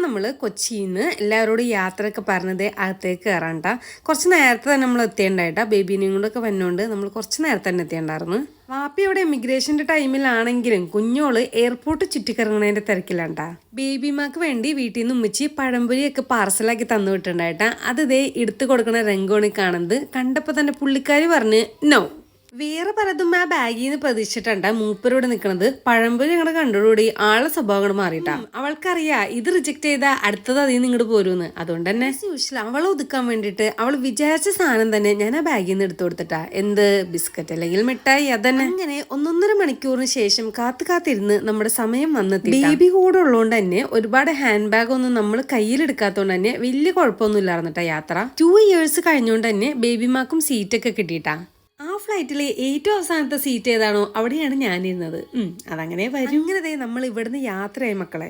നമ്മൾ കൊച്ചിയിൽ നിന്ന് എല്ലാവരോടും യാത്രയൊക്കെ പറഞ്ഞത് അകത്തേക്ക് കയറാണ്ട കുറച്ച് നേരത്തെ തന്നെ നമ്മൾ എത്തിയണ്ടായിട്ടാ ബേബീനെയും കൊണ്ടൊക്കെ വന്നുകൊണ്ട് നമ്മൾ കുറച്ച് നേരത്തെ തന്നെ എത്തിയണ്ടായിരുന്നു. വാപ്പി അവിടെ എമിഗ്രേഷൻ്റെ ടൈമിലാണെങ്കിലും കുഞ്ഞോള് എയർപോർട്ട് ചുറ്റിക്കറങ്ങണതിൻ്റെ തിരക്കിലാണ്ടാ. ബേബിമാർക്ക് വേണ്ടി വീട്ടിൽ നിന്ന് ഉമ്മിച്ച് പഴംപൊരിയൊക്കെ പാർസലാക്കി തന്നു വിട്ടുണ്ടായിട്ടാ. അത് ഇതേ എടുത്തു കൊടുക്കണ രംഗോണി കാണുന്നത് കണ്ടപ്പോൾ തന്നെ പുള്ളിക്കാരി പറഞ്ഞ് നോ. വേറെ പലതും ആ ബാഗിൽ നിന്ന് പ്രതീക്ഷിച്ചിട്ടാ മൂപ്പരോട് നിൽക്കുന്നത്. പഴംപൊരി ഞങ്ങളുടെ കണ്ടോടുകൂടി ആളെ സ്വഭാവം മാറിയിട്ടാ. അവൾക്കറിയാ ഇത് റിജക്ട് ചെയ്താൽ അടുത്തത് അതിൽ നിന്ന് ഇങ്ങോട്ട് പോരൂന്ന്. അതുകൊണ്ട് തന്നെ യൂഷ്വൽ അവളെ ഒതുക്കാൻ വേണ്ടിയിട്ട് അവൾ വിചാരിച്ച സാധനം തന്നെ ഞാൻ ആ ബാഗിൽ നിന്ന് എടുത്തു കൊടുത്തിട്ടാ. എന്ത് ബിസ്ക്കറ്റ് അല്ലെങ്കിൽ മിഠായി അതന്നെ. അങ്ങനെ 1.5 മണിക്കൂറിന് ശേഷം കാത്തിരുന്ന് നമ്മുടെ സമയം വന്നെത്തി. ബേബി കൂടെ ഉള്ളതുകൊണ്ട് തന്നെ ഒരുപാട് ഹാൻഡ് ബാഗ് ഒന്നും നമ്മൾ കയ്യിലെടുക്കാത്തതുകൊണ്ട് തന്നെ വലിയ കുഴപ്പമൊന്നും ഇല്ലായിരുന്നിട്ടാ യാത്ര. 2 years കഴിഞ്ഞുകൊണ്ട് തന്നെ ബേബിമാർക്കും സീറ്റൊക്കെ കിട്ടിയിട്ടാ. ആ ഫ്ലൈറ്റിലെ ഏറ്റവും അവസാനത്തെ സീറ്റ് ഏതാണോ അവിടെയാണ് ഞാനിരുന്നത്. അതങ്ങനെ വരും. അങ്ങനെ നമ്മൾ ഇവിടുന്ന് യാത്രയായി മക്കളെ.